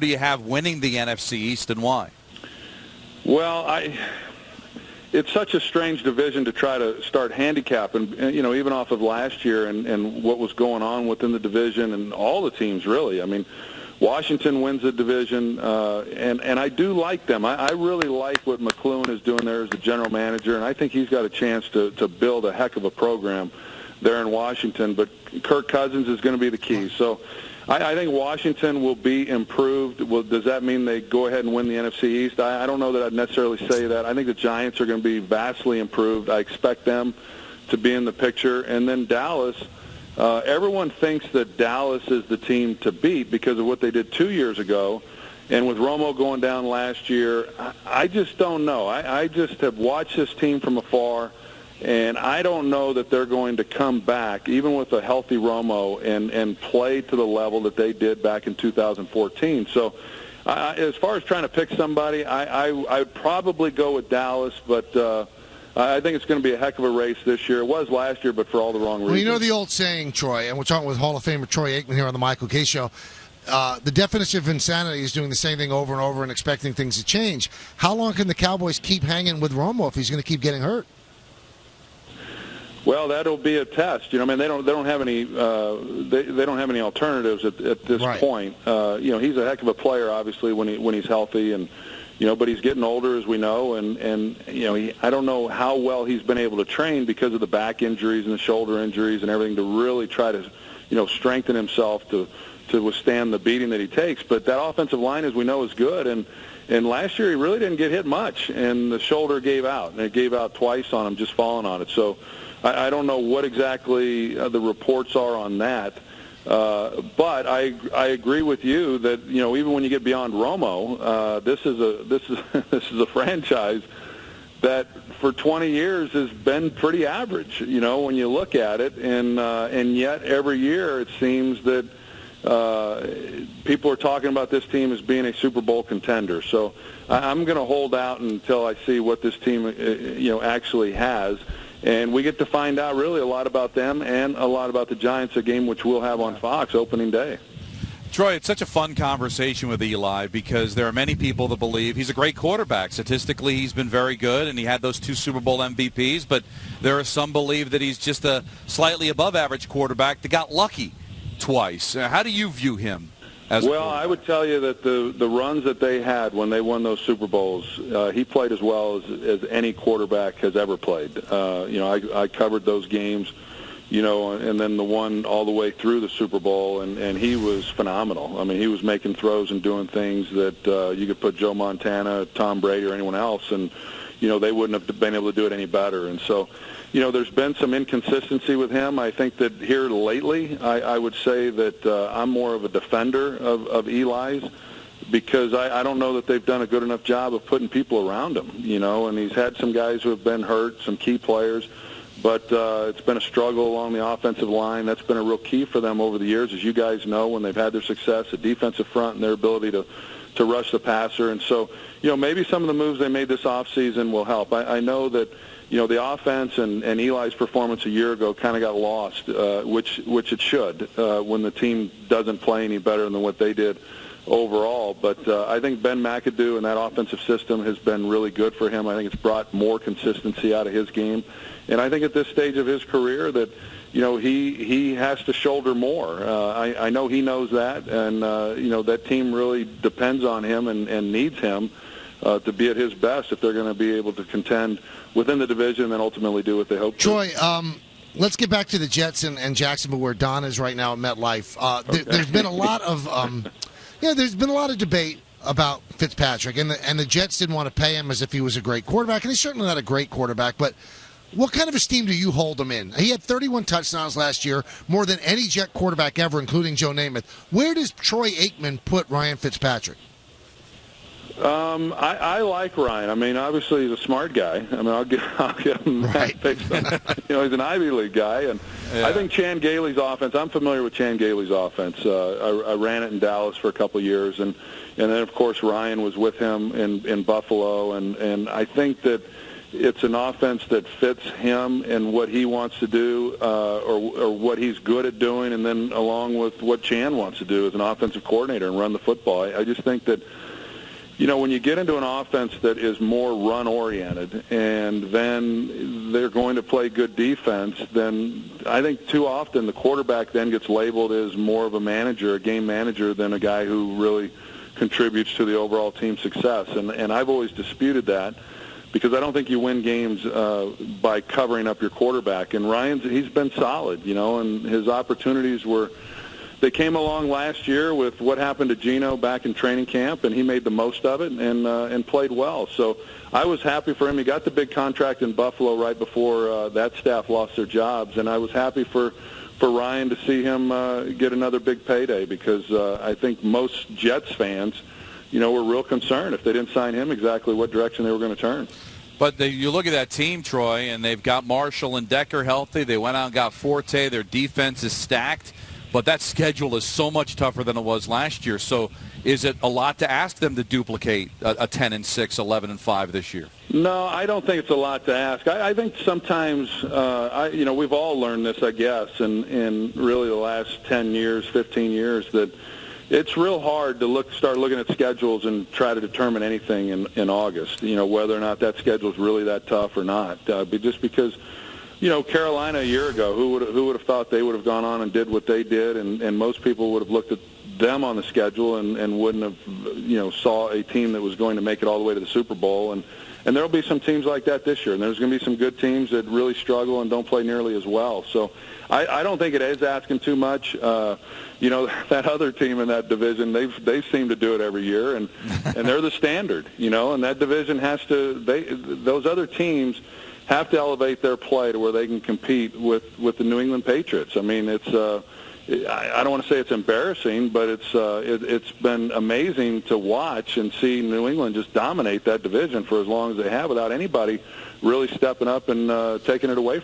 do you have winning the NFC East, and why? Well, it's such a strange division to try to start handicapping, even off of last year and what was going on within the division and all the teams, really. I mean, Washington wins the division, and I do like them. I really like what McCloughan is doing there as the general manager, and I think he's got a chance to build a heck of a program there in Washington. But Kirk Cousins is going to be the key. So I think Washington will be improved. Well, does that mean they go ahead and win the NFC East? I don't know that I'd necessarily say that. I think the Giants are going to be vastly improved. I expect them to be in the picture. And then Dallas, everyone thinks that Dallas is the team to beat because of what they did 2 years ago. And with Romo going down last year, I just don't know. I just have watched this team from afar, and I don't know that they're going to come back, even with a healthy Romo, and play to the level that they did back in 2014. So as far as trying to pick somebody, I'd probably go with Dallas, but I think it's going to be a heck of a race this year. It was last year, but for all the wrong reasons. Well, you know the old saying, Troy, and we're talking with Hall of Famer Troy Aikman here on the Michael Kay Show, the definition of insanity is doing the same thing over and over and expecting things to change. How long can the Cowboys keep hanging with Romo if he's going to keep getting hurt? Well, that'll be a test. They don't have any they don't have any alternatives at this point. He's a heck of a player, obviously, when he's healthy, and but he's getting older, as we know, and I don't know how well he's been able to train because of the back injuries and the shoulder injuries and everything to really try to strengthen himself to withstand the beating that he takes. But that offensive line, as we know, is good, and last year he really didn't get hit much, and the shoulder gave out, and it gave out twice on him just falling on it. So I don't know what exactly the reports are on that, but I agree with you that even when you get beyond Romo, this is a franchise that for 20 years has been pretty average. When you look at it, and yet every year it seems that people are talking about this team as being a Super Bowl contender. So I'm going to hold out until I see what this team actually has. And we get to find out really a lot about them and a lot about the Giants, a game which we'll have on Fox opening day. Troy, it's such a fun conversation with Eli because there are many people that believe he's a great quarterback. Statistically, he's been very good, and he had those 2 Super Bowl MVPs, but there are some believe that he's just a slightly above-average quarterback that got lucky twice. How do you view him? Well, I would tell you that the runs that they had when they won those Super Bowls, he played as well as any quarterback has ever played. I covered those games, and then the one all the way through the Super Bowl, and he was phenomenal. I mean, he was making throws and doing things that you could put Joe Montana, Tom Brady, or anyone else, and they wouldn't have been able to do it any better. And so, there's been some inconsistency with him. I think that here lately, I would say that I'm more of a defender of Eli's because I don't know that they've done a good enough job of putting people around him, and he's had some guys who have been hurt, some key players, but it's been a struggle along the offensive line. That's been a real key for them over the years, as you guys know, when they've had their success, the defensive front and their ability to rush the passer. And so, maybe some of the moves they made this offseason will help. I know that the offense and Eli's performance a year ago kind of got lost, which it should when the team doesn't play any better than what they did overall. But I think Ben McAdoo and that offensive system has been really good for him. I think it's brought more consistency out of his game. And I think at this stage of his career that, he has to shoulder more. I know he knows that, and, that team really depends on him and needs him to be at his best if they're going to be able to contend within the division and then ultimately do what they hope to. Troy, let's get back to the Jets and Jacksonville, where Don is right now at MetLife. There's been a lot of there's been a lot of debate about Fitzpatrick, and the Jets didn't want to pay him as if he was a great quarterback, and he's certainly not a great quarterback, but what kind of esteem do you hold him in? He had 31 touchdowns last year, more than any Jet quarterback ever, including Joe Namath. Where does Troy Aikman put Ryan Fitzpatrick? I like Ryan. I mean, obviously he's a smart guy. I mean, I'll give him that based on, he's an Ivy League guy, and I think Chan Gailey's offense. I'm familiar with Chan Gailey's offense. I ran it in Dallas for a couple of years, and then of course Ryan was with him in Buffalo, and I think that it's an offense that fits him and what he wants to do, or what he's good at doing, and then along with what Chan wants to do as an offensive coordinator and run the football. I just think that, when you get into an offense that is more run-oriented and then they're going to play good defense, then I think too often the quarterback then gets labeled as more of a manager, a game manager, than a guy who really contributes to the overall team success. And I've always disputed that, because I don't think you win games by covering up your quarterback. And he's been solid, and his opportunities they came along last year with what happened to Geno back in training camp, and he made the most of it and played well. So I was happy for him. He got the big contract in Buffalo right before that staff lost their jobs, and I was happy for Ryan to see him get another big payday, because I think most Jets fans, were real concerned if they didn't sign him exactly what direction they were going to turn. But you look at that team, Troy, and they've got Marshall and Decker healthy. They went out and got Forte. Their defense is stacked. But that schedule is so much tougher than it was last year. So is it a lot to ask them to duplicate a 10-6, 11-5 this year? No, I don't think it's a lot to ask. I think sometimes, we've all learned this, I guess, in really the last 10 years, 15 years, that it's real hard to start looking at schedules and try to determine anything in August, whether or not that schedule is really that tough or not. Just because, Carolina a year ago, who would have thought they would have gone on and did what they did, and most people would have looked at them on the schedule and wouldn't have, saw a team that was going to make it all the way to the Super Bowl. And there will be some teams like that this year, and there's going to be some good teams that really struggle and don't play nearly as well. So I don't think it is asking too much. That other team in that division, they seem to do it every year, and they're the standard, and that division those other teams have to elevate their play to where they can compete with the New England Patriots. I mean, it's I don't want to say it's embarrassing, but it's been amazing to watch and see New England just dominate that division for as long as they have without anybody really stepping up and taking it away from them.